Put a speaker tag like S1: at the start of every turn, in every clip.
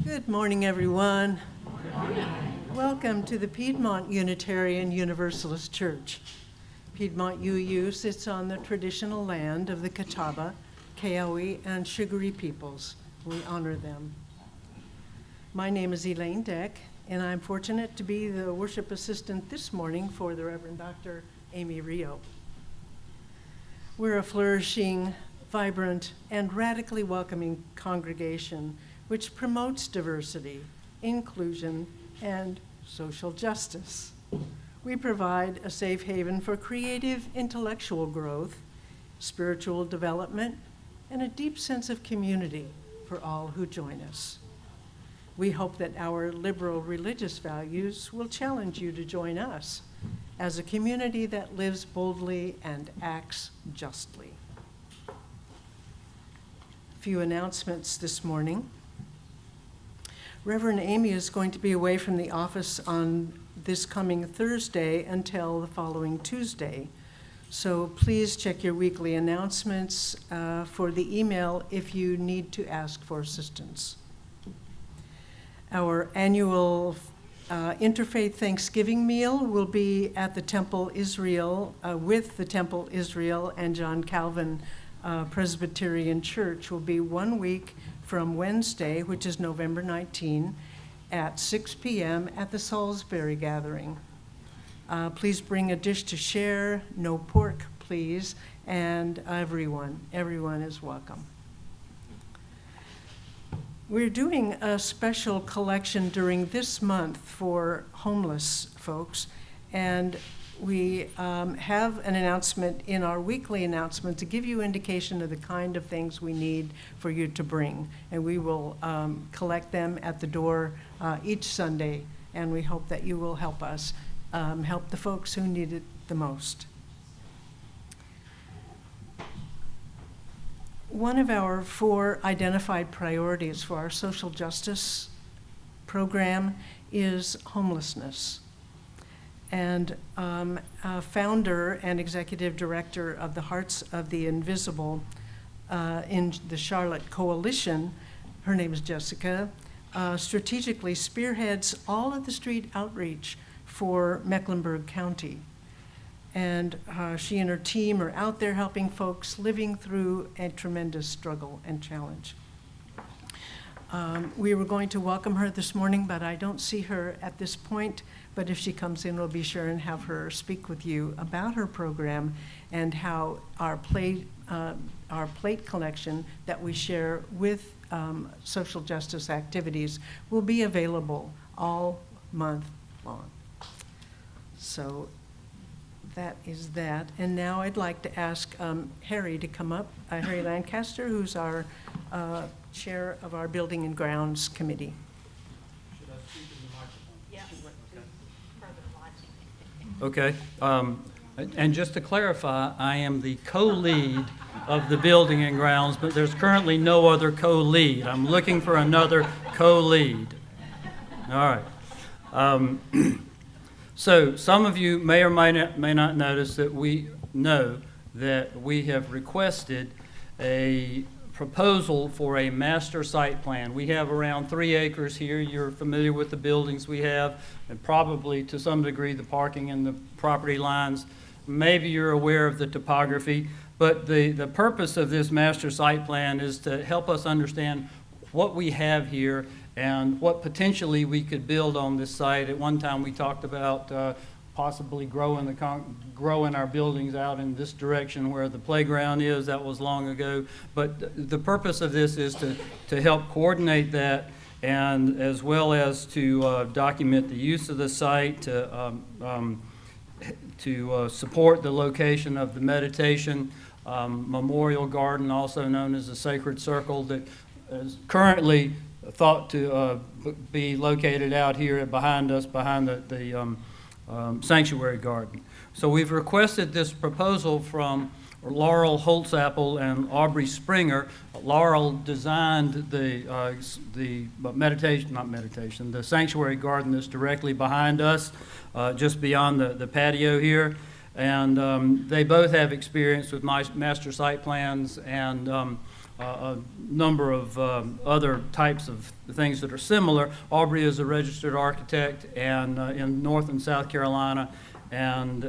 S1: Good morning, everyone. Welcome to the Piedmont Unitarian Universalist Church. Piedmont UU sits on the traditional land of the Catawba, Keawe, and Shugari peoples. We honor them. My name is Elaine Deck, and I'm fortunate to be the worship assistant this morning for the Reverend Dr. Amy Rio. We're a flourishing, vibrant, and radically welcoming congregation which promotes diversity, inclusion, and social justice. We provide a safe haven for creative intellectual growth, spiritual development, and a deep sense of community for all who join us. We hope that our liberal religious values will challenge you to join us as a community that lives boldly and acts justly. A few announcements this morning. Reverend Amy is going to be away from the office on this coming Thursday until the following Tuesday. So please check your weekly announcements for the email if you need to ask for assistance. Our annual Interfaith Thanksgiving meal will be at the Temple Israel, with the Temple Israel and John Calvin Presbyterian Church. Will be 1 week from Wednesday, which is November 19, at 6 p.m. at the Salisbury Gathering. Please bring a dish to share, no pork, please, and everyone is welcome. We're doing a special collection during this month for homeless folks, and we have an announcement in our weekly announcement to give you indication of the kind of things we need for you to bring. And we will collect them at the door each Sunday, and we hope that you will help us help the folks who need it the most. One of our 4 identified priorities for our social justice program is homelessness. And founder and executive director of the Hearts of the Invisible in the Charlotte Coalition, her name is Jessica, strategically spearheads all of the street outreach for Mecklenburg County. And she and her team are out there helping folks living through a tremendous struggle and challenge. We were going to welcome her this morning, but I don't see her at this point. But if she comes in, we'll be sure and have her speak with you about her program and how our plate collection that we share with social justice activities will be available all month long. So that is that. And now I'd like to ask Harry to come up, Harry Lancaster, who's our chair of our Building and Grounds Committee.
S2: Should I speak in the microphone?
S3: Yes.
S2: Okay. And just to clarify, I am the co-lead of the Building and Grounds, but there's currently no other co-lead. I'm looking for another co-lead. All right. So some of you may or may not notice that we know that we have requested a proposal for a master site plan. We have around 3 acres here. You're familiar with the buildings we have, and probably to some degree the parking and the property lines. Maybe you're aware of the topography, but the purpose of this master site plan is to help us understand what we have here and what potentially we could build on this site. At one time we talked about possibly growing our buildings out in this direction where the playground is. That was long ago. But the purpose of this is to help coordinate that, and as well as to document the use of the site, to support the location of the meditation memorial garden, also known as the Sacred Circle, that is currently thought to be located out here behind us, behind the sanctuary garden. So we've requested this proposal from Laurel Holtzapple and Aubrey Springer. Laurel designed the sanctuary garden that's directly behind us, just beyond the patio here. And they both have experience with master site plans, and a number of other types of things that are similar. Aubrey is a registered architect and in North and South Carolina, and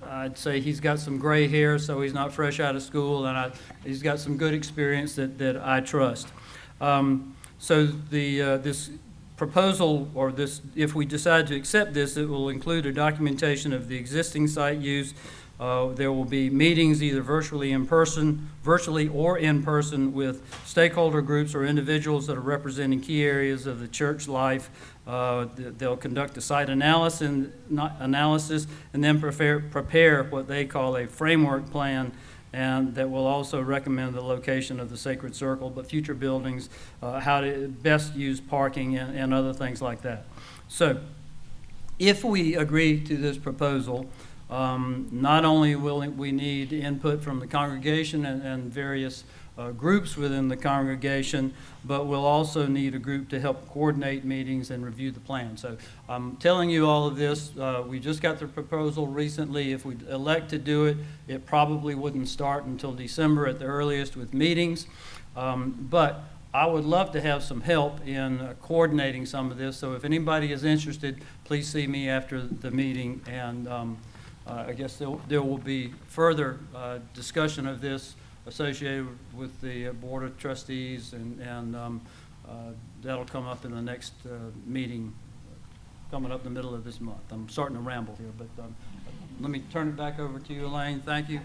S2: I'd say he's got some gray hair, so he's not fresh out of school, and he's got some good experience that I trust. So this proposal, or this, if we decide to accept this, it will include a documentation of the existing site use. There will be meetings either virtually or in person with stakeholder groups or individuals that are representing key areas of the church life. They'll conduct a site analysis and then prepare what they call a framework plan, and that will also recommend the location of the Sacred Circle, but future buildings, how to best use parking and other things like that. So if we agree to this proposal, not only will we need input from the congregation and various groups within the congregation, but we'll also need a group to help coordinate meetings and review the plan. So I'm telling you all of this. We just got the proposal recently. If we elect to do it, it probably wouldn't start until December at the earliest with meetings. But I would love to have some help in coordinating some of this. So if anybody is interested, please see me after the meeting, and I guess there will be further discussion of this associated with the Board of Trustees, and that'll come up in the next meeting coming up in the middle of this month. I'm starting to ramble here, but let me turn it back over to you, Elaine. Thank you.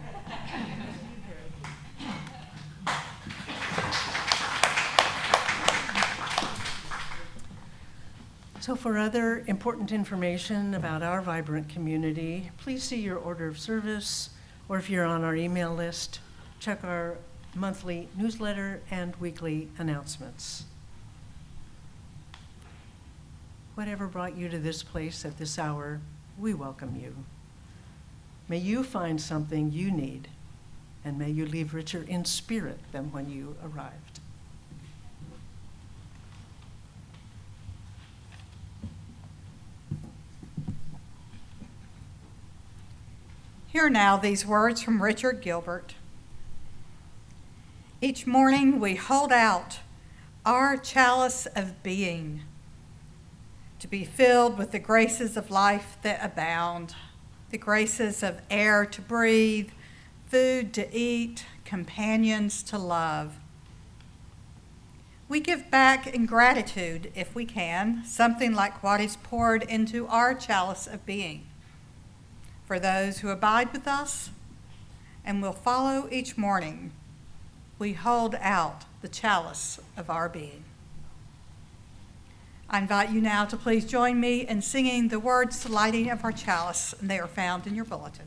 S1: So for other important information about our vibrant community, please see your order of service, or if you're on our email list, check our monthly newsletter and weekly announcements. Whatever brought you to this place at this hour, we welcome you. May you find something you need, and may you leave richer in spirit than when you arrived.
S3: Hear now these words from Richard Gilbert. Each morning we hold out our chalice of being to be filled with the graces of life that abound, the graces of air to breathe, food to eat, companions to love. We give back in gratitude, if we can, something like what is poured into our chalice of being. For those who abide with us and will follow each morning, we hold out the chalice of our being. I invite you now to please join me in singing the words to lighting of our chalice, and they are found in your bulletin.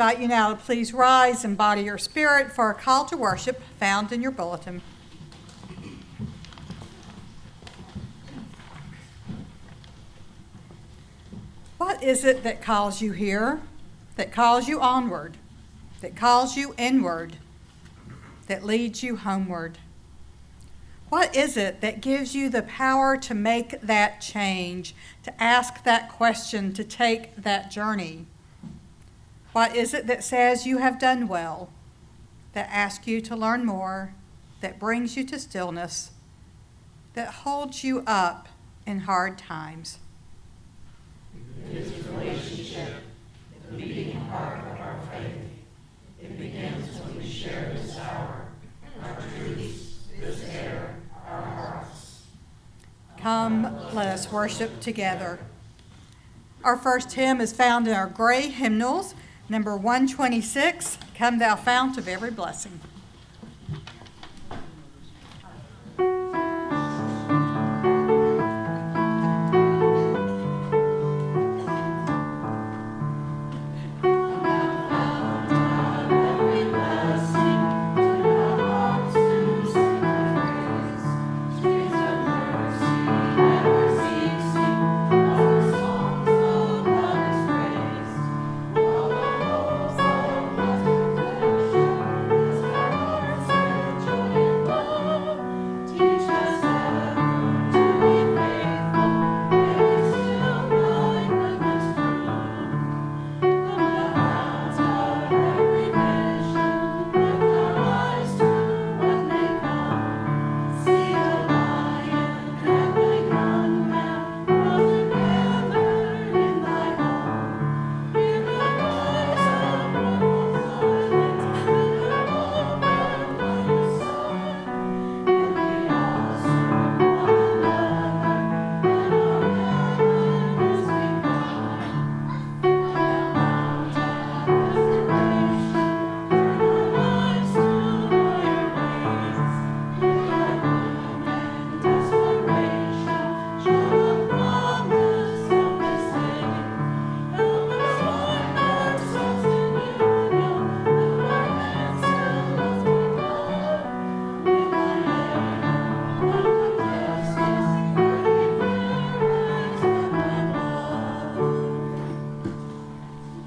S3: invite you now to please rise and body your spirit for a call to worship found in your bulletin. What is it that calls you here, that calls you onward, that calls you inward, that leads you homeward? What is it that gives you the power to make that change, to ask that question, to take that journey? What is it that says you have done well, that asks you to learn more, that brings you to stillness, that holds you up in hard times?
S4: It is a relationship, the beating heart of our faith. It begins when we share this hour, our truths, this air, our hearts.
S3: Come, let us worship together. Our first hymn is found in our gray hymnals, number 126, Come Thou Fount of Every Blessing.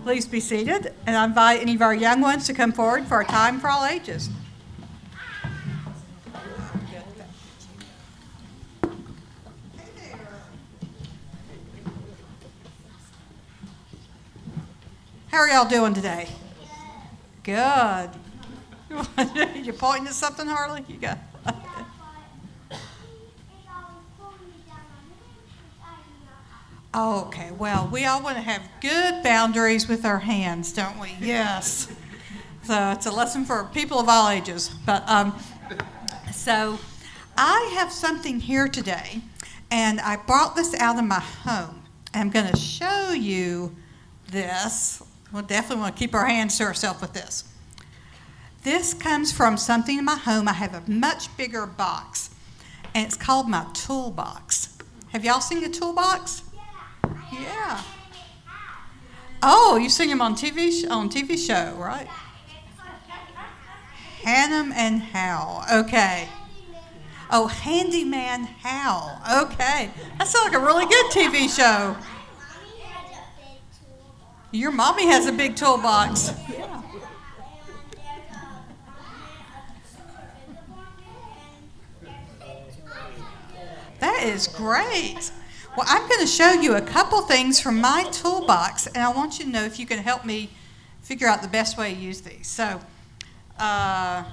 S3: Please be seated, and I invite any of our young ones to come forward for a time for all ages. How are y'all doing today? Good. You're pointing at something, Harley? You got. Okay, well, we all want to have good boundaries with our hands, don't we? Yes. So it's a lesson for people of all ages. But so I have something here today, and I brought this out of my home. I'm going to show you this. We'll definitely want to keep our hands to ourselves with this. This comes from something in my home. I have a much bigger box, and it's called my toolbox. Have y'all seen the toolbox? Yeah. Oh, you sing them on TV show, right? Hannum and Hal. Okay. Oh, Handyman Hal. Okay. That sounds like a really good TV show. Your mommy has a big toolbox. Yeah. That is great. Well, I'm going to show you a couple things from my toolbox, and I want you to know if you can help me figure out the best way to use these. So, let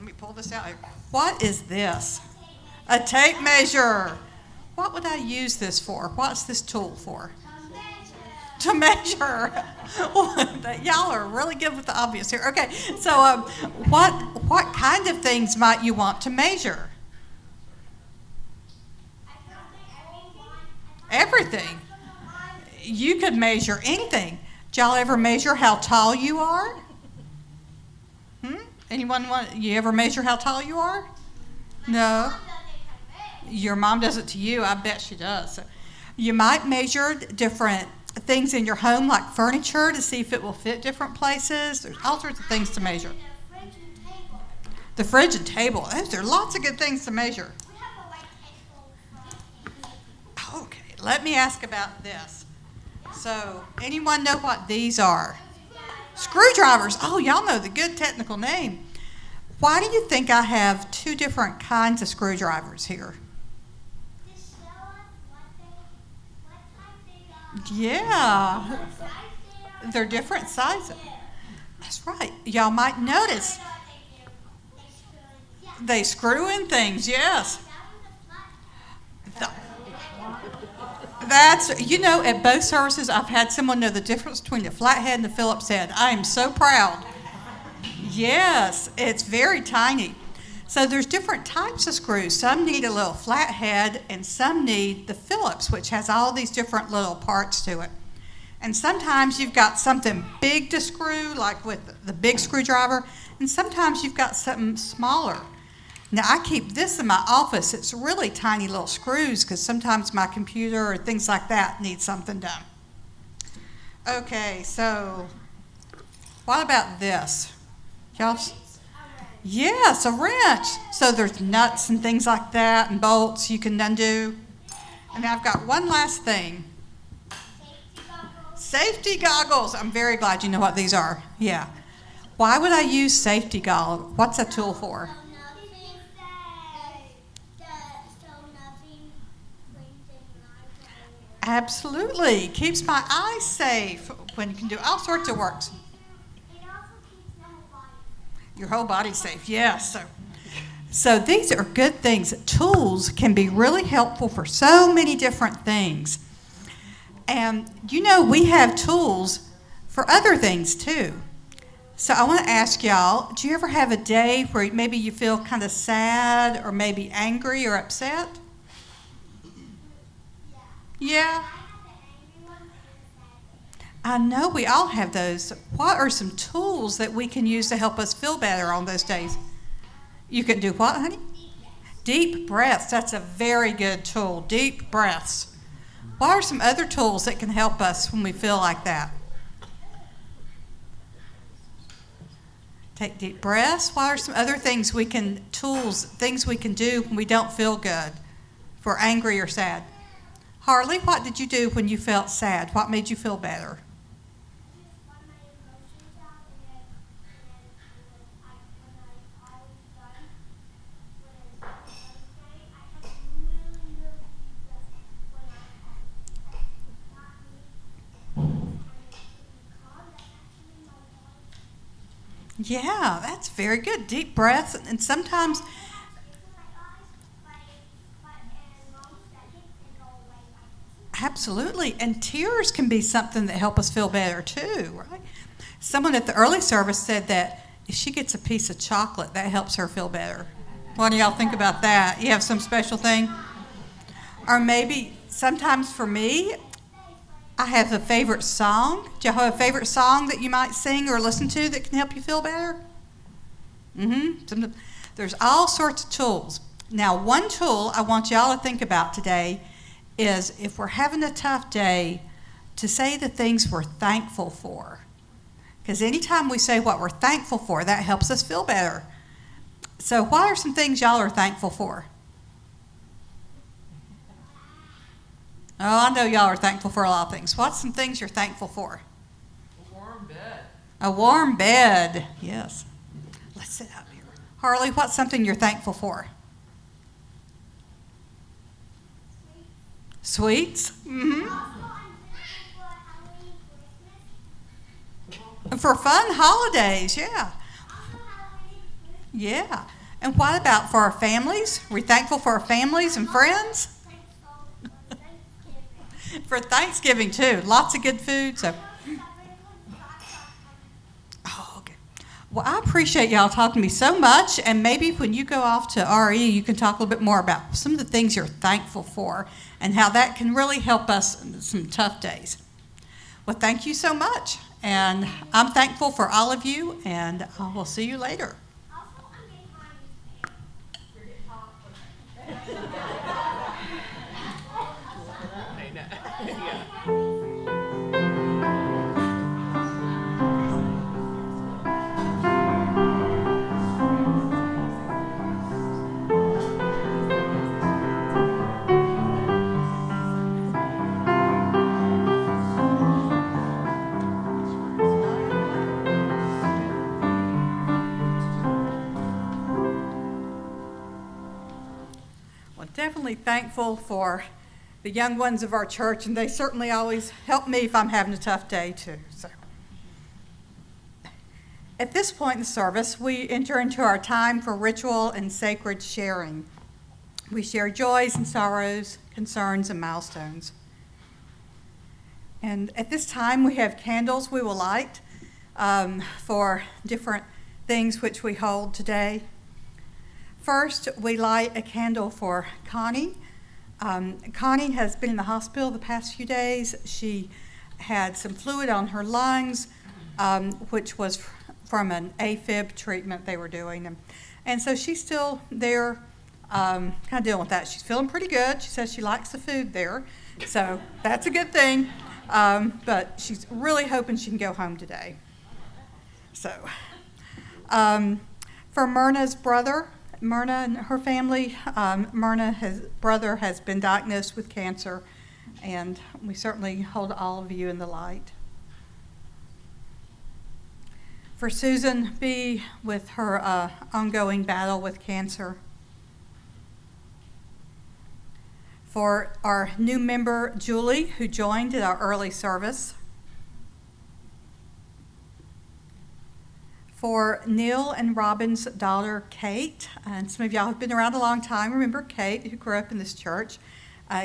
S3: me pull this out here. What is this? A tape measure. What would I use this for? What's this tool for? To measure. Y'all are really good with the obvious here. Okay, so what kind of things might you want to measure? Everything. You could measure anything. Did y'all ever measure how tall you are? Anyone you ever measure how tall you are? No. Your mom does it to you. I bet she does. So you might measure different things in your home like furniture to see if it will fit different places. There's all sorts of things to measure. The fridge and table. Those are lots of good things to measure. Okay, let me ask about this. So, anyone know what these are? Screwdrivers. Oh, y'all know the good technical name. Why do you think I have two different kinds of screwdrivers here? Yeah, they're different sizes. That's right. Y'all might notice they screw in things, yes. That's, at both services, I've had someone know the difference between the flathead and the Phillips head. I am so proud. Yes, it's very tiny. So there's different types of screws. Some need a little flathead, and some need the Phillips, which has all these different little parts to it. And sometimes you've got something big to screw, like with the big screwdriver, and sometimes you've got something smaller. Now, I keep this in my office. It's really tiny little screws because sometimes my computer or things like that need something done. Okay, so what about this? Y'all? Yes, a wrench. So there's nuts and things like that and bolts you can undo. And I've got one last thing. Safety goggles. I'm very glad you know what these are. Yeah. Why would I use safety goggles? What's a tool for? Absolutely. Keeps my eyes safe when you can do all sorts of works. Your whole body's safe, yes. So these are good things. Tools can be really helpful for so many different things. And we have tools for other things too. So I want to ask y'all, do you ever have a day where maybe you feel kind of sad or maybe angry or upset? Yeah. I know we all have those. What are some tools that we can use to help us feel better on those days? You can do what, honey? Deep breaths. That's a very good tool. Deep breaths. What are some other tools that can help us when we feel like that? Take deep breaths. What are some other things things we can do when we don't feel good, if we're angry or sad? Harley, what did you do when you felt sad? What made you feel better? Yeah, that's very good. Deep breaths, and sometimes absolutely. And tears can be something that help us feel better too, right? Someone at the early service said that if she gets a piece of chocolate, that helps her feel better. What do y'all think about that? You have some special thing? Or maybe sometimes for me, I have a favorite song. Do y'all have a favorite song that you might sing or listen to that can help you feel better? There's all sorts of tools. Now, one tool I want y'all to think about today is if we're having a tough day, to say the things we're thankful for. Because anytime we say what we're thankful for, that helps us feel better. So what are some things y'all are thankful for? Oh, I know y'all are thankful for a lot of things. What's some things you're thankful for?
S5: A warm bed.
S3: A warm bed, yes. Let's sit up here. Harley, what's something you're thankful for? Sweets? Mm-hmm. For fun holidays, yeah. Yeah. And what about for our families? We're thankful for our families and friends? For Thanksgiving too, lots of good food. So, okay. Well, I appreciate y'all talking to me so much, and maybe when you go off to RE, you can talk a little bit more about some of the things you're thankful for and how that can really help us in some tough days. Well, thank you so much, and I'm thankful for all of you, and I will see you later. certainly thankful for the young ones of our church, and they certainly always help me if I'm having a tough day too. So, at this point in the service, we enter into our time for ritual and sacred sharing. We share joys and sorrows, concerns and milestones. And at this time, we have candles we will light for different things which we hold today. First, we light a candle for Connie. Connie has been in the hospital the past few days. She had some fluid on her lungs, which was from an AFib treatment they were doing. And so she's still there, kind of dealing with that. She's feeling pretty good. She says she likes the food there, so that's a good thing. But she's really hoping she can go home today. So, for Myrna's brother, Myrna and her family, Myrna's brother has been diagnosed with cancer, and we certainly hold all of you in the light. For Susan B. with her ongoing battle with cancer. For our new member, Julie, who joined at our early service. For Neil and Robin's daughter, Kate, and some of y'all have been around a long time. Remember Kate, who grew up in this church.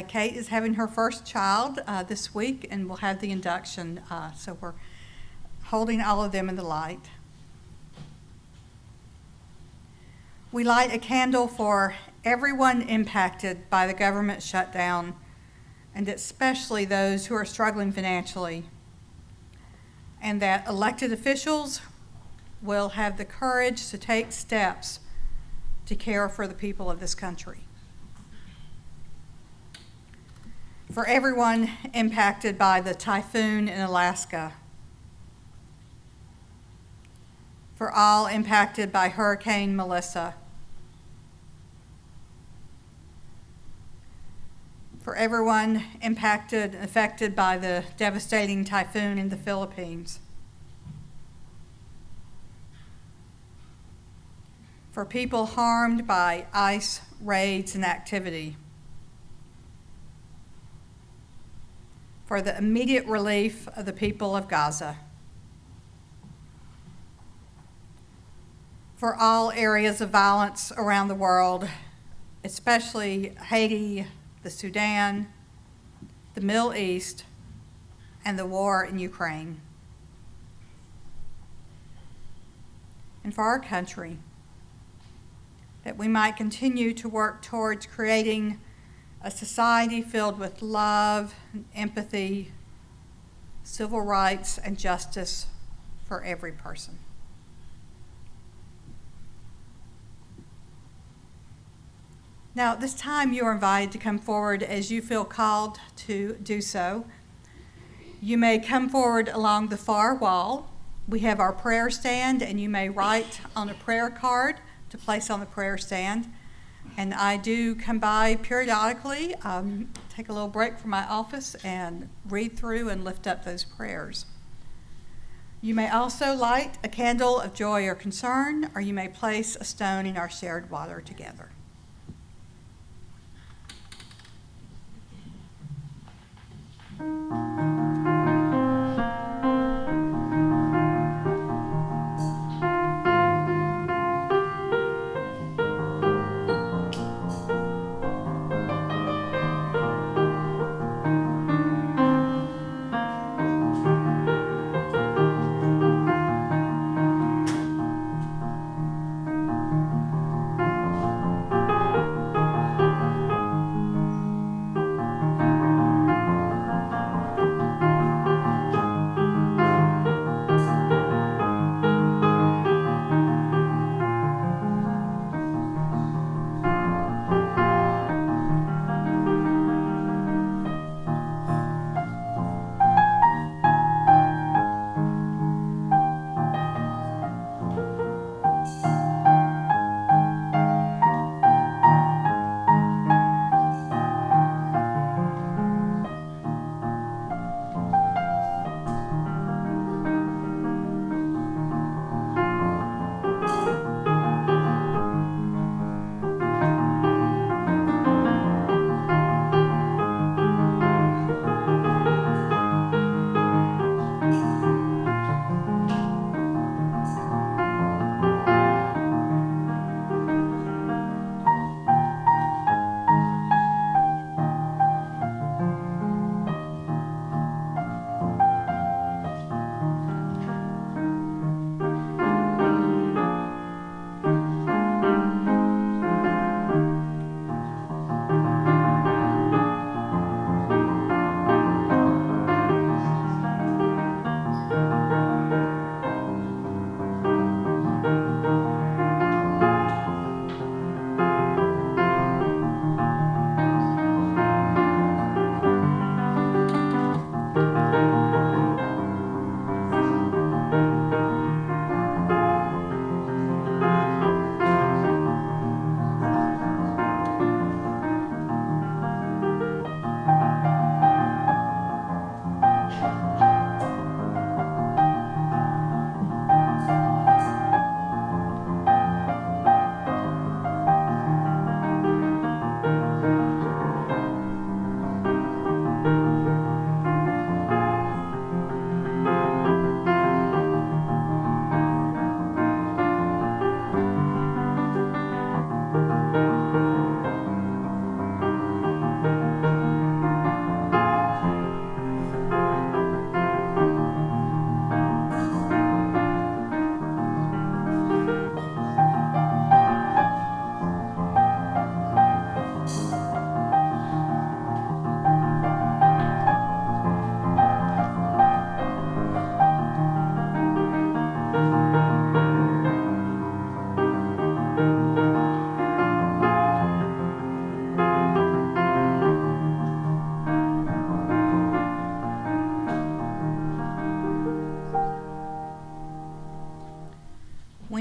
S3: Kate is having her first child this week, and we'll have the induction, so we're holding all of them in the light. We light a candle for everyone impacted by the government shutdown, and especially those who are struggling financially, and that elected officials will have the courage to take steps to care for the people of this country. For everyone impacted by the typhoon in Alaska, for all impacted by Hurricane Melissa, for everyone impacted and affected by the devastating typhoon in the Philippines, for people harmed by ICE raids and activity, for the immediate relief of the people of Gaza, for all areas of violence around the world, especially Haiti, the Sudan, the Middle East, and the war in Ukraine. And for our country, that we might continue to work towards creating a society filled with love, and empathy, civil rights, and justice for every person. Now, at this time, you are invited to come forward as you feel called to do so. You may come forward along the far wall. We have our prayer stand, and you may write on a prayer card to place on the prayer stand. And I do come by periodically, take a little break from my office, and read through and lift up those prayers. You may also light a candle of joy or concern, or you may place a stone in our shared water together.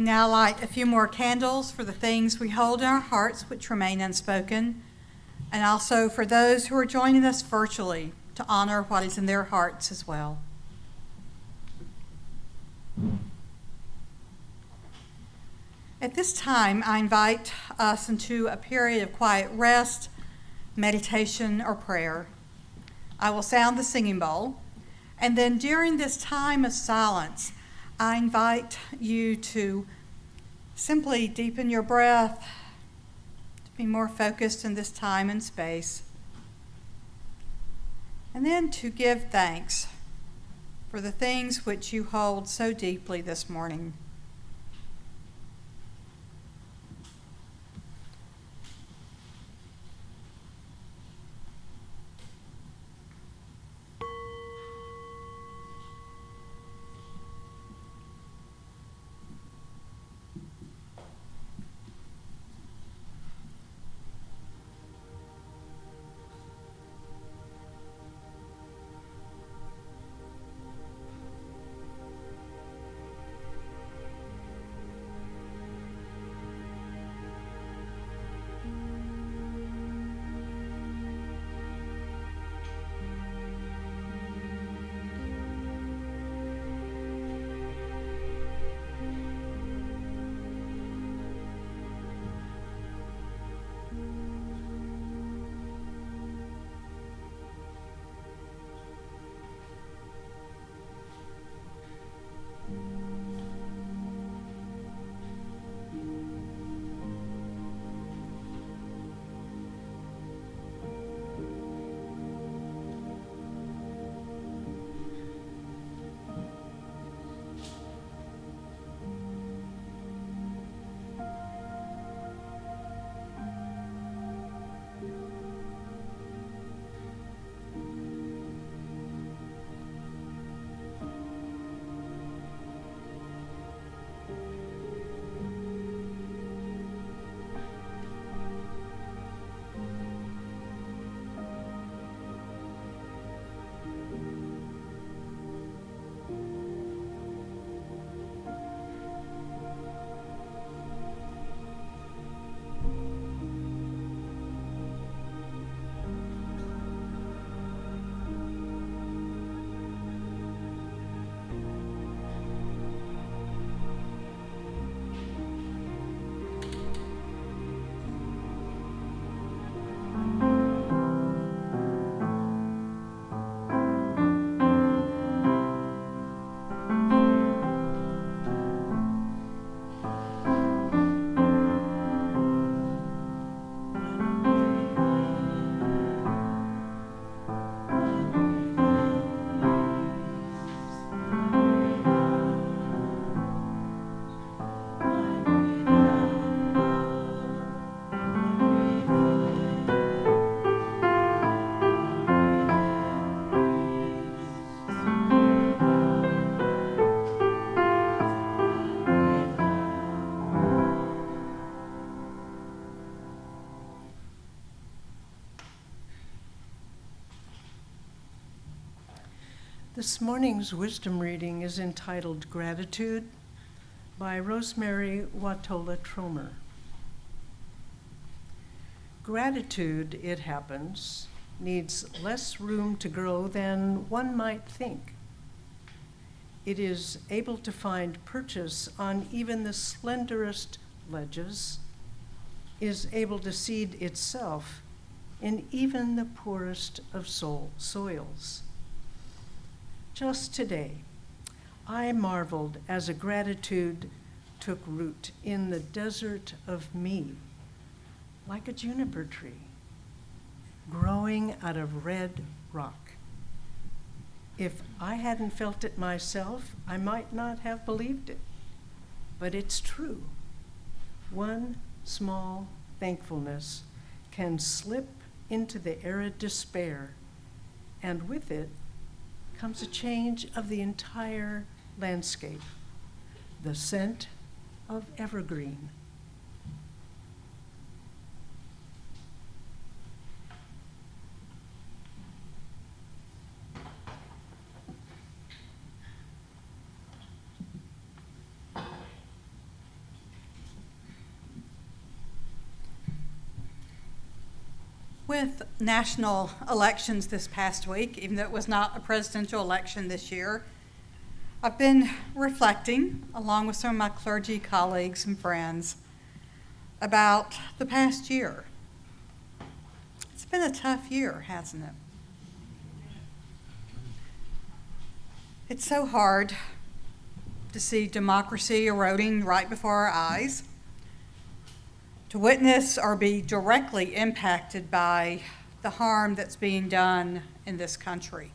S3: now light a few more candles for the things we hold in our hearts which remain unspoken, and also for those who are joining us virtually to honor what is in their hearts as well. At this time, I invite us into a period of quiet rest, meditation, or prayer. I will sound the singing bowl, and then during this time of silence, I invite you to simply deepen your breath, to be more focused in this time and space, and then to give thanks for the things which you hold so deeply this morning.
S1: This morning's wisdom reading is entitled Gratitude by Rosemary Watola Tromer. Gratitude, it happens, needs less room to grow than one might think. It is able to find purchase on even the slenderest ledges, is able to seed itself in even the poorest of soils. Just today, I marveled as a gratitude took root in the desert of me, like a juniper tree, growing out of red rock. If I hadn't felt it myself, I might not have believed it, but it's true. One small thankfulness can slip into the arid despair, and with it comes a change of the entire landscape, the scent of evergreen.
S3: With national elections this past week, even though it was not a presidential election this year, I've been reflecting, along with some of my clergy colleagues and friends, about the past year. It's been a tough year, hasn't it? It's so hard to see democracy eroding right before our eyes, to witness or be directly impacted by the harm that's being done in this country.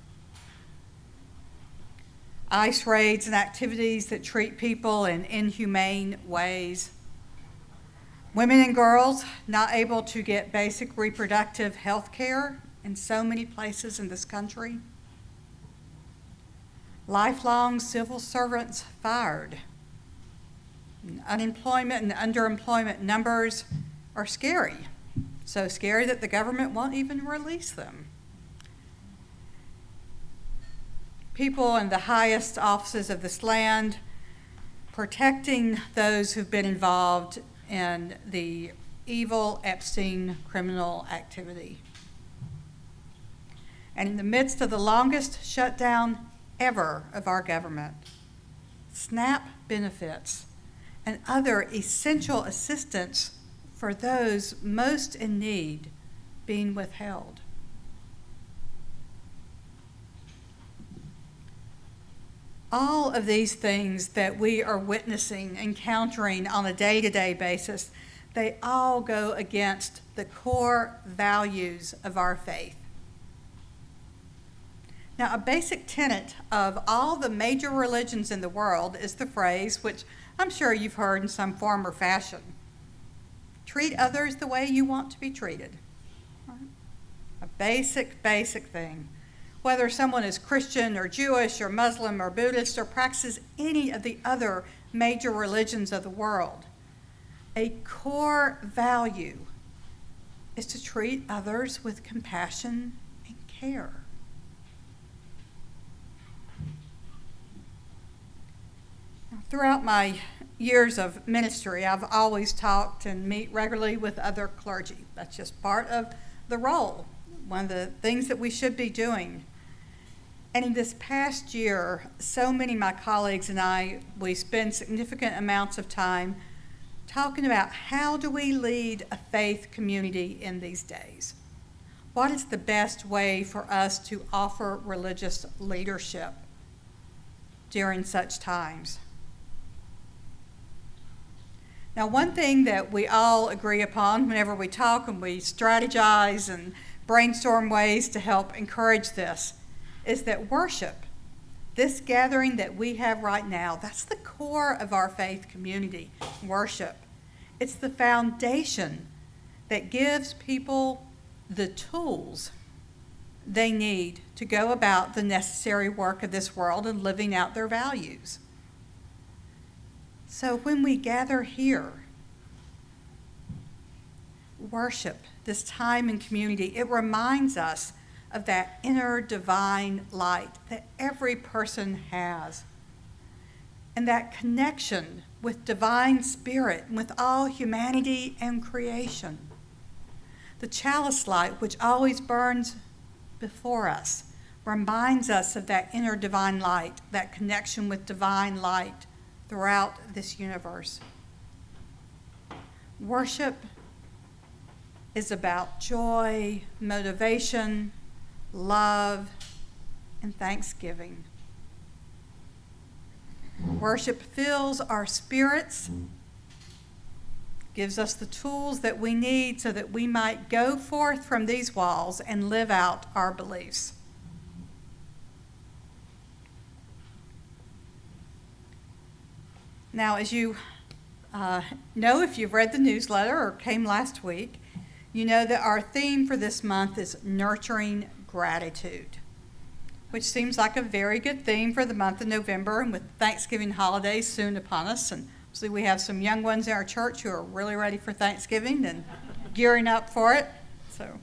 S3: ICE raids and activities that treat people in inhumane ways. Women and girls not able to get basic reproductive health care in so many places in this country. Lifelong civil servants fired. Unemployment and underemployment numbers are scary. So scary that the government won't even release them. People in the highest offices of this land protecting those who've been involved in the evil Epstein criminal activity. And in the midst of the longest shutdown ever of our government, SNAP benefits and other essential assistance for those most in need being withheld. All of these things that we are witnessing, encountering on a day-to-day basis, they all go against the core values of our faith. Now, a basic tenet of all the major religions in the world is the phrase, which I'm sure you've heard in some form or fashion: treat others the way you want to be treated. Right? A basic thing. Whether someone is Christian or Jewish or Muslim or Buddhist or practices any of the other major religions of the world, a core value is to treat others with compassion and care. Throughout my years of ministry, I've always talked and meet regularly with other clergy. That's just part of the role, one of the things that we should be doing. And in this past year, so many of my colleagues and I, we spend significant amounts of time talking about how do we lead a faith community in these days? What is the best way for us to offer religious leadership during such times? Now, one thing that we all agree upon whenever we talk and we strategize and brainstorm ways to help encourage this is that worship, this gathering that we have right now, that's the core of our faith community, worship. It's the foundation that gives people the tools they need to go about the necessary work of this world and living out their values. So when we gather here, worship, this time in community, it reminds us of that inner divine light that every person has, and that connection with divine spirit and with all humanity and creation. The chalice light, which always burns before us, reminds us of that inner divine light, that connection with divine light throughout this universe. Worship is about joy, motivation, love, and thanksgiving. Worship fills our spirits, gives us the tools that we need so that we might go forth from these walls and live out our beliefs. Now, as you know, if you've read the newsletter or came last week, you know that our theme for this month is nurturing gratitude, which seems like a very good theme for the month of November, and with Thanksgiving holidays soon upon us. And obviously we have some young ones in our church who are really ready for Thanksgiving and gearing up for it. So,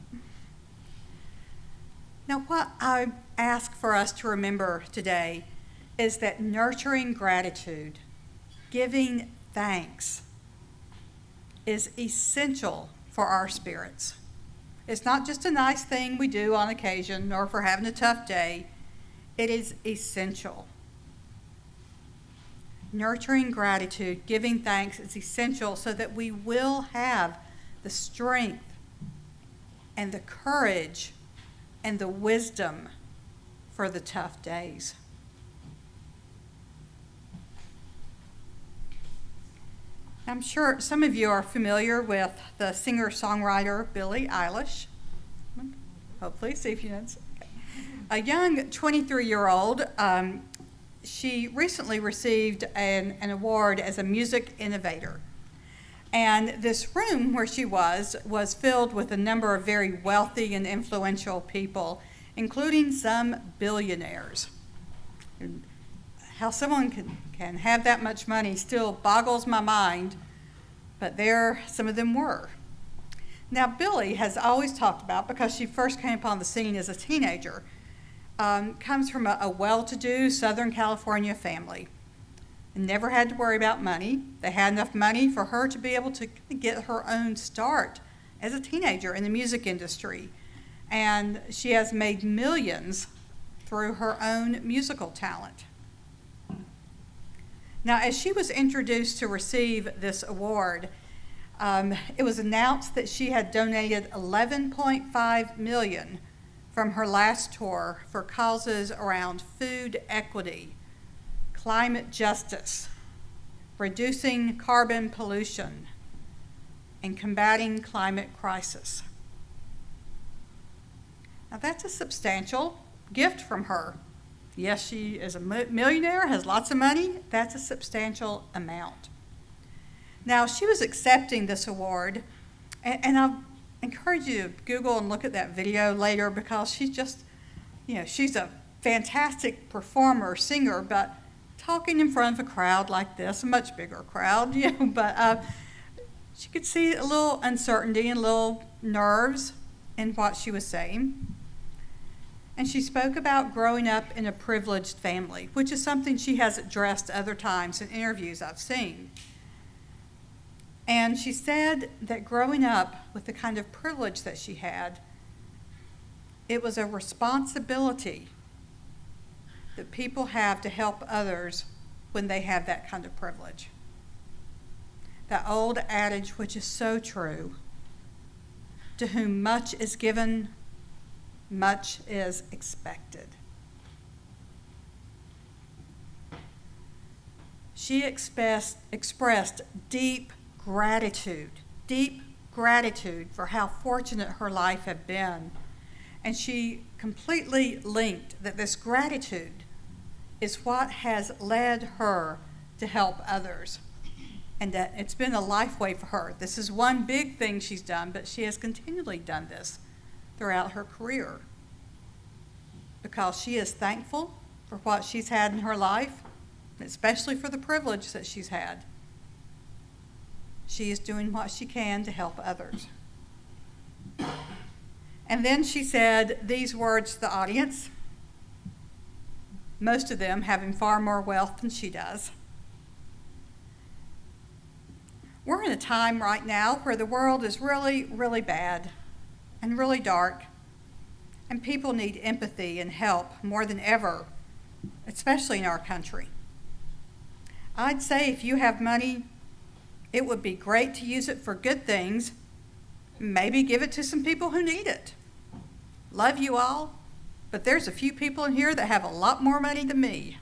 S3: now what I ask for us to remember today is that nurturing gratitude, giving thanks, is essential for our spirits. It's not just a nice thing we do on occasion or for having a tough day. It is essential. Nurturing gratitude, giving thanks is essential so that we will have the strength and the courage and the wisdom for the tough days. I'm sure some of you are familiar with the singer-songwriter Billie Eilish. Hopefully, see if you know. Okay. A young 23-year-old, she recently received an award as a music innovator. And this room where she was filled with a number of very wealthy and influential people, including some billionaires. And how someone can have that much money still boggles my mind, but there some of them were. Now, Billie has always talked about, because she first came upon the scene as a teenager, comes from a well-to-do Southern California family. And never had to worry about money. They had enough money for her to be able to get her own start as a teenager in the music industry. And she has made millions through her own musical talent. Now, as she was introduced to receive this award, it was announced that she had donated $11.5 million from her last tour for causes around food equity, climate justice, reducing carbon pollution, and combating climate crisis. Now, that's a substantial gift from her. Yes, she is a millionaire, has lots of money. That's a substantial amount. Now, she was accepting this award, and I encourage you to Google and look at that video later, because she's just, she's a fantastic performer, singer, but talking in front of a crowd like this, a much bigger crowd, but she could see a little uncertainty and a little nerves in what she was saying. And she spoke about growing up in a privileged family, which is something she has addressed other times in interviews I've seen. And she said that growing up with the kind of privilege that she had, it was a responsibility that people have to help others when they have that kind of privilege. That old adage, which is so true, to whom much is given, much is expected. She expressed deep gratitude for how fortunate her life had been. And she completely linked that this gratitude is what has led her to help others. And that it's been a life way for her. This is one big thing she's done, but she has continually done this throughout her career, because she is thankful for what she's had in her life, especially for the privilege that she's had. She is doing what she can to help others. And then she said these words to the audience, most of them having far more wealth than she does. We're in a time right now where the world is really, really bad and really dark, and people need empathy and help more than ever, especially in our country. I'd say if you have money, it would be great to use it for good things. Maybe give it to some people who need it. Love you all, but there's a few people in here that have a lot more money than me.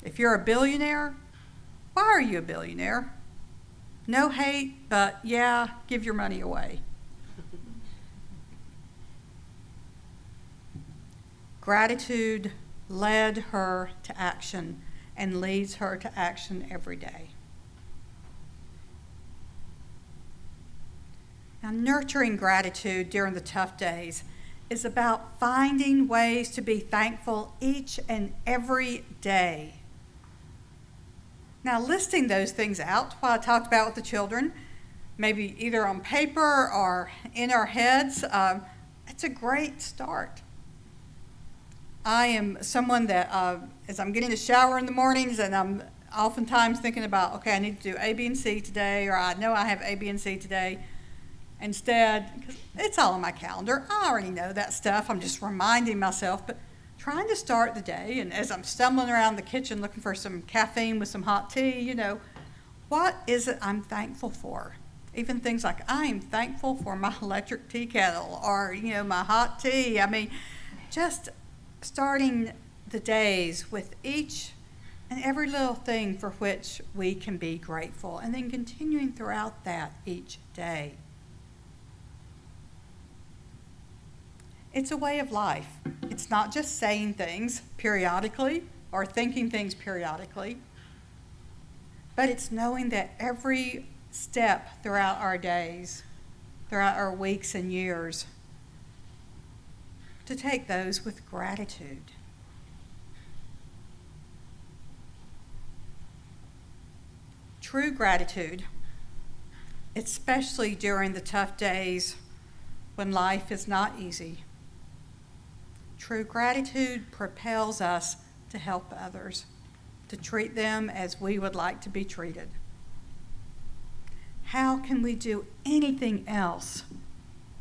S3: If you're a billionaire, why are you a billionaire? No hate, but yeah, give your money away. Gratitude led her to action and leads her to action every day. Now, nurturing gratitude during the tough days is about finding ways to be thankful each and every day. Now, listing those things out, what I talked about with the children, maybe either on paper or in our heads, it's a great start. I am someone that, as I'm getting a shower in the mornings, and I'm oftentimes thinking about, okay, I need to do A, B, and C today, or I know I have A, B, and C today. Instead, because it's all on my calendar, I already know that stuff. I'm just reminding myself, but trying to start the day, and as I'm stumbling around the kitchen looking for some caffeine with some hot tea, what is it I'm thankful for? Even things like I am thankful for my electric tea kettle or, my hot tea. I mean, just starting the days with each and every little thing for which we can be grateful, and then continuing throughout that each day. It's a way of life. It's not just saying things periodically or thinking things periodically, but it's knowing that every step throughout our days, throughout our weeks and years, to take those with gratitude. True gratitude, especially during the tough days when life is not easy. True gratitude propels us to help others, to treat them as we would like to be treated. How can we do anything else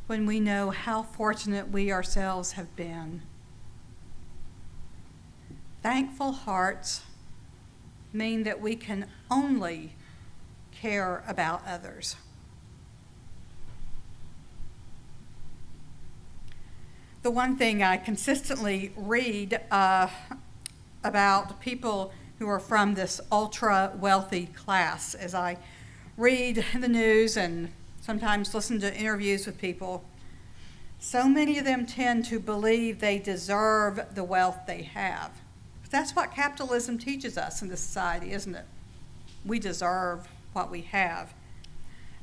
S3: when we know how fortunate we ourselves have been? Thankful hearts mean that we can only care about others. The one thing I consistently read about people who are from this ultra-wealthy class, as I read the news and sometimes listen to interviews with people, so many of them tend to believe they deserve the wealth they have. That's what capitalism teaches us in this society, isn't it? We deserve what we have.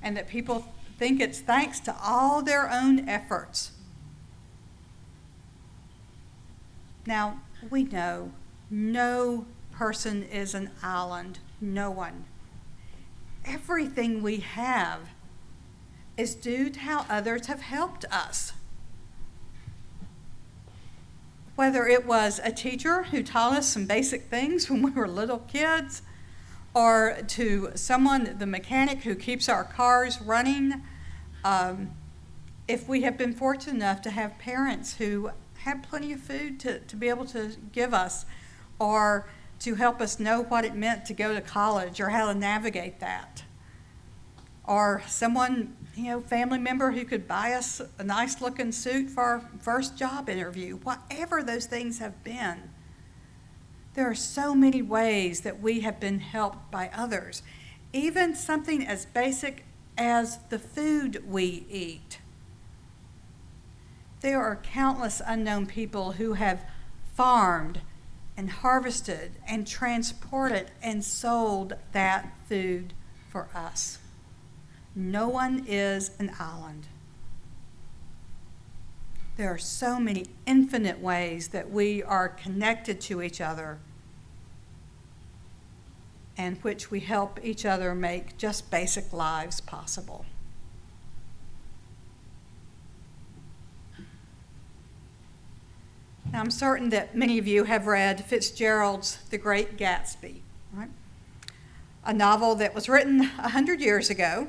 S3: And that people think it's thanks to all their own efforts. Now, we know no person is an island, no one. Everything we have is due to how others have helped us. Whether it was a teacher who taught us some basic things when we were little kids, or to someone, the mechanic who keeps our cars running, if we have been fortunate enough to have parents who have plenty of food to be able to give us, or to help us know what it meant to go to college or how to navigate that. Or someone, family member who could buy us a nice looking suit for our first job interview. Whatever those things have been, there are so many ways that we have been helped by others. Even something as basic as the food we eat. There are countless unknown people who have farmed and harvested and transported and sold that food for us. No one is an island. There are so many infinite ways that we are connected to each other and which we help each other make just basic lives possible. Now, I'm certain that many of you have read Fitzgerald's The Great Gatsby, right? A novel that was written 100 years ago,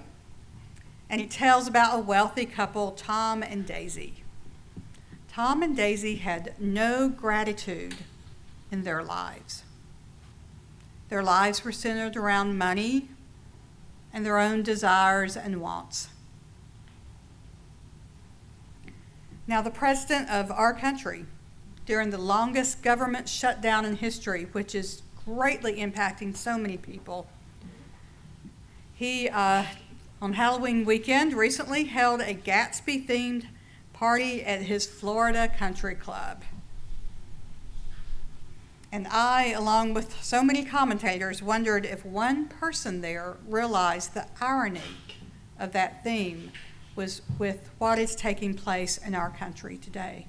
S3: and it tells about a wealthy couple, Tom and Daisy. Tom and Daisy had no gratitude in their lives. Their lives were centered around money and their own desires and wants. Now, the president of our country, during the longest government shutdown in history, which is greatly impacting so many people, he, on Halloween weekend, recently held a Gatsby-themed party at his Florida country club. And I, along with so many commentators, wondered if one person there realized the irony of that theme was with what is taking place in our country today.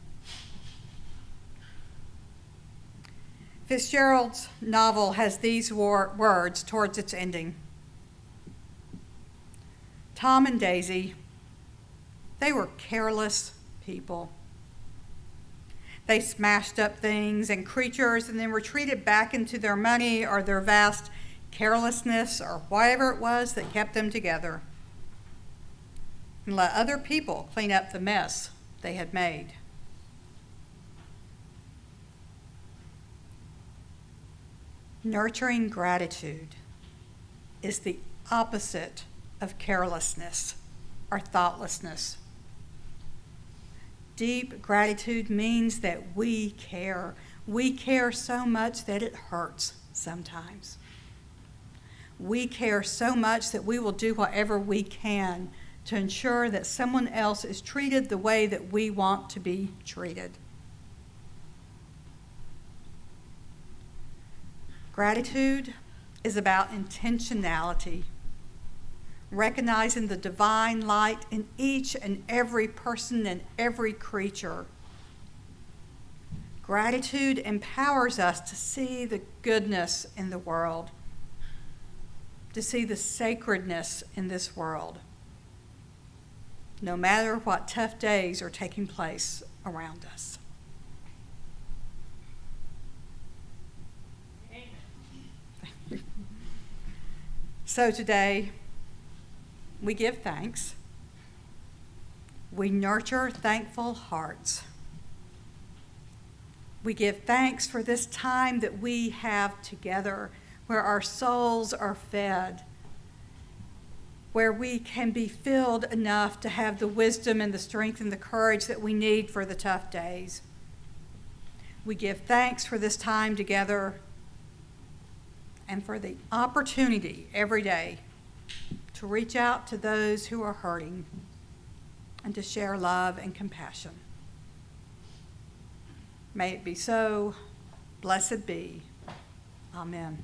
S3: Fitzgerald's novel has these words towards its ending. Tom and Daisy, they were careless people. They smashed up things and creatures and then retreated back into their money or their vast carelessness or whatever it was that kept them together. and let other people clean up the mess they had made. Nurturing gratitude is the opposite of carelessness or thoughtlessness. Deep gratitude means that we care. We care so much that it hurts sometimes. We care so much that we will do whatever we can to ensure that someone else is treated the way that we want to be treated. Gratitude is about intentionality, recognizing the divine light in each and every person and every creature. Gratitude empowers us to see the goodness in the world, to see the sacredness in this world, no matter what tough days are taking place around us. So today, we give thanks. We nurture thankful hearts. We give thanks for this time that we have together, where our souls are fed, where we can be filled enough to have the wisdom and the strength and the courage that we need for the tough days. We give thanks for this time together and for the opportunity every day to reach out to those who are hurting and to share love and compassion. May it be so. Blessed be. Amen.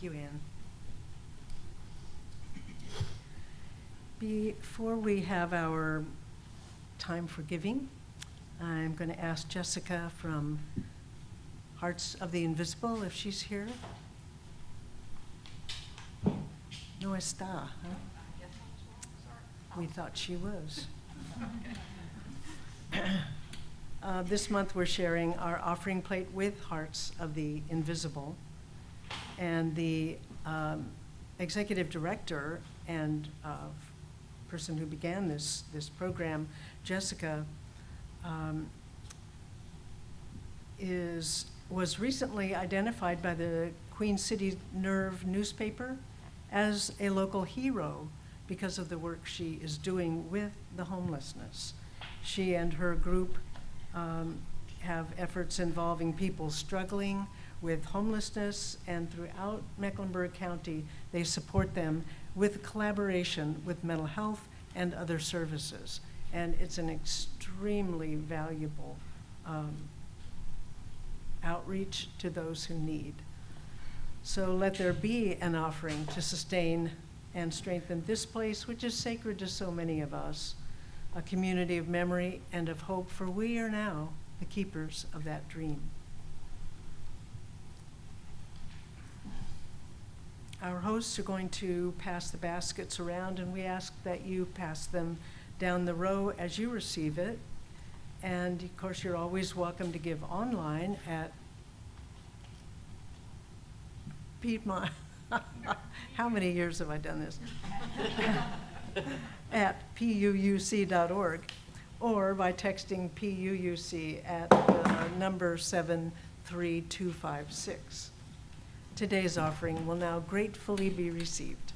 S1: Thank you, Ann. Before we have our time for giving, I'm going to ask Jessica from Hearts of the Invisible if she's here. No está, huh? We thought she was. This month we're sharing our offering plate with Hearts of the Invisible. And the executive director and person who began this program, Jessica, was recently identified by the Queen City Nerve newspaper as a local hero because of the work she is doing with the homelessness. She and her group have efforts involving people struggling with homelessness, and throughout Mecklenburg County, they support them with collaboration with mental health and other services. And it's an extremely valuable outreach to those who need. So let there be an offering to sustain and strengthen this place, which is sacred to so many of us, a community of memory and of hope, for we are now the keepers of that dream. Our hosts are going to pass the baskets around, and we ask that you pass them down the row as you receive it. And of course, you're always welcome to give online at Piedmont. How many years have I done this? At puuc.org, or by texting PUUC at number 73256. Today's offering will now gratefully be received.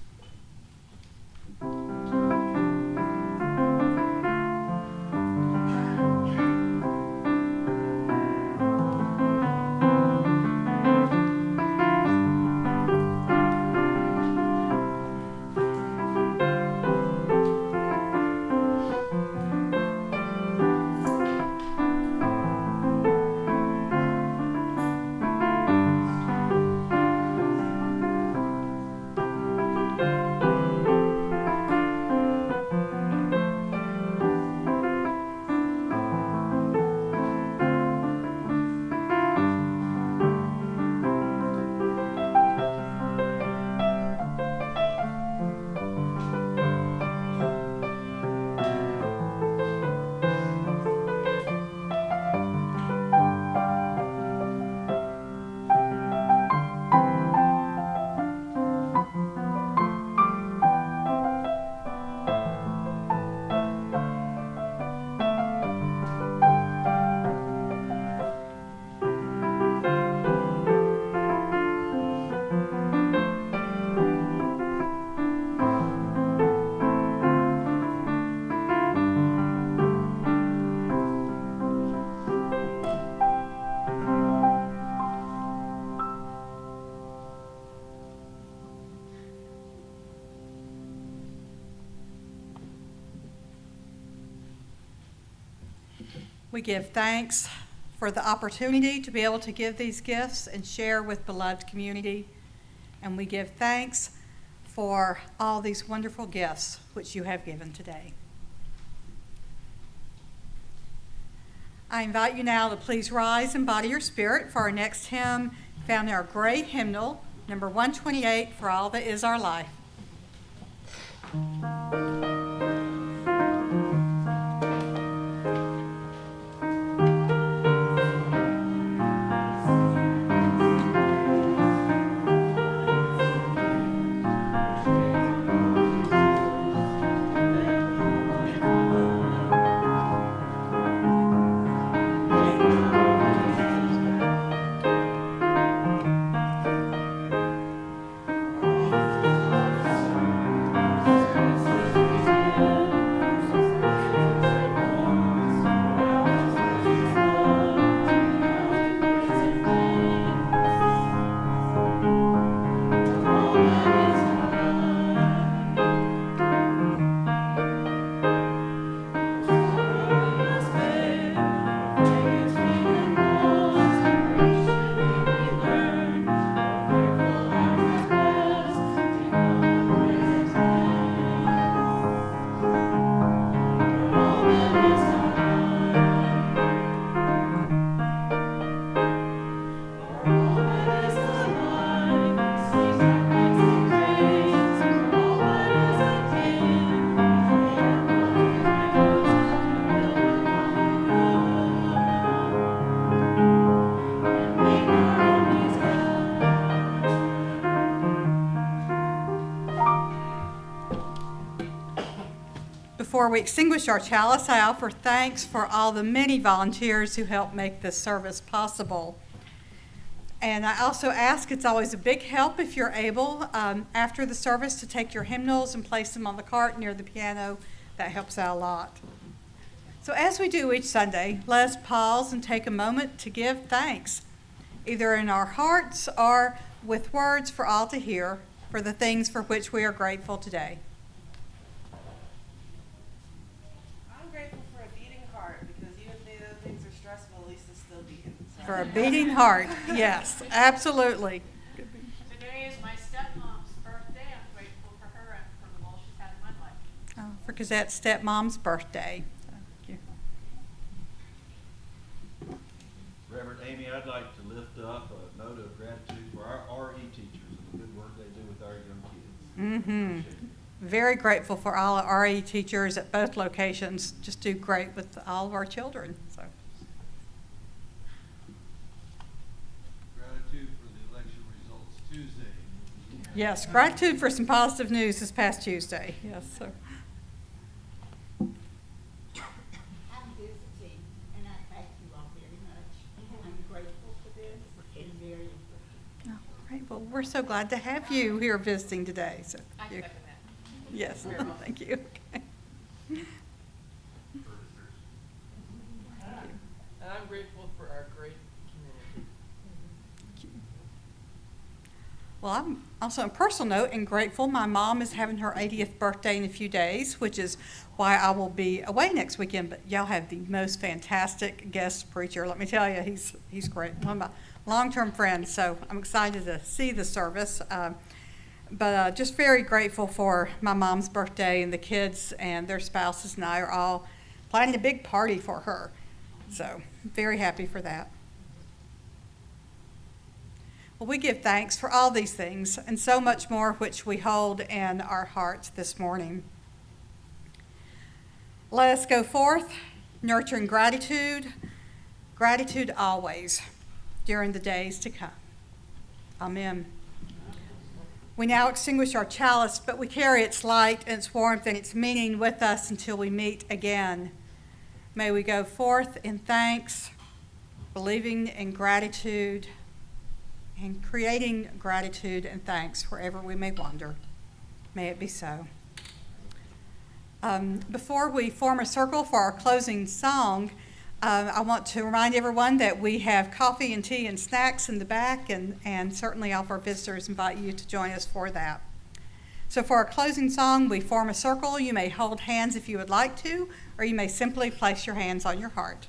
S3: We give thanks for the opportunity to be able to give these gifts and share with beloved community. And we give thanks for all these wonderful gifts which you have given today. I invite you now to please rise and body your spirit for our next hymn found in our great hymnal, number 128, For All That Is Our Life.
S4: Thank you.
S3: before we extinguish our chalice, I offer thanks for all the many volunteers who helped make this service possible. And I also ask, it's always a big help if you're able, after the service, to take your hymnals and place them on the cart near the piano. That helps out a lot. So as we do each Sunday, let us pause and take a moment to give thanks, either in our hearts or with words for all to hear, for the things for which we are grateful today.
S6: I'm grateful for a beating heart because even though things are stressful, at least it's still beating. So.
S3: For a beating heart, yes, absolutely.
S7: Today is my stepmom's birthday. I'm grateful for her and for the role she's had in my life.
S3: For Cosette's stepmom's birthday. Thank you.
S8: Reverend Amy, I'd like to lift up a note of gratitude for our RE teachers and the good work they do with our young kids.
S3: Mm-hmm.
S8: Appreciate it.
S3: Very grateful for all our RE teachers at both locations. Just do great with all of our children. So.
S9: Gratitude for the election results Tuesday.
S3: Yes, gratitude for some positive news this past Tuesday. Yes, sir.
S4: I'm visiting, and I thank you all very much. I'm grateful for this and very important.
S3: Oh, great. Well, we're so glad to have you here visiting today. So,
S7: I
S3: you-
S7: second that.
S3: yes, thank you. Okay.
S5: And I'm grateful for our great community.
S3: Well, I'm also on a personal note and grateful. My mom is having her 80th birthday in a few days, which is why I will be away next weekend. But y'all have the most fantastic guest preacher. Let me tell you, he's great. One of my long-term friends. So I'm excited to see the service. But just very grateful for my mom's birthday, and the kids and their spouses and I are all planning a big party for her. So very happy for that. Well, we give thanks for all these things and so much more which we hold in our hearts this morning. Let us go forth, nurturing gratitude always during the days to come. Amen. We now extinguish our chalice, but we carry its light and its warmth and its meaning with us until we meet again. May we go forth in thanks, believing in gratitude, and creating gratitude and thanks wherever we may wander. May it be so. Before we form a circle for our closing song, I want to remind everyone that we have coffee and tea and snacks in the back, and certainly all of our visitors invite you to join us for that. So for our closing song, we form a circle. You may hold hands if you would like to, or you may simply place your hands on your heart.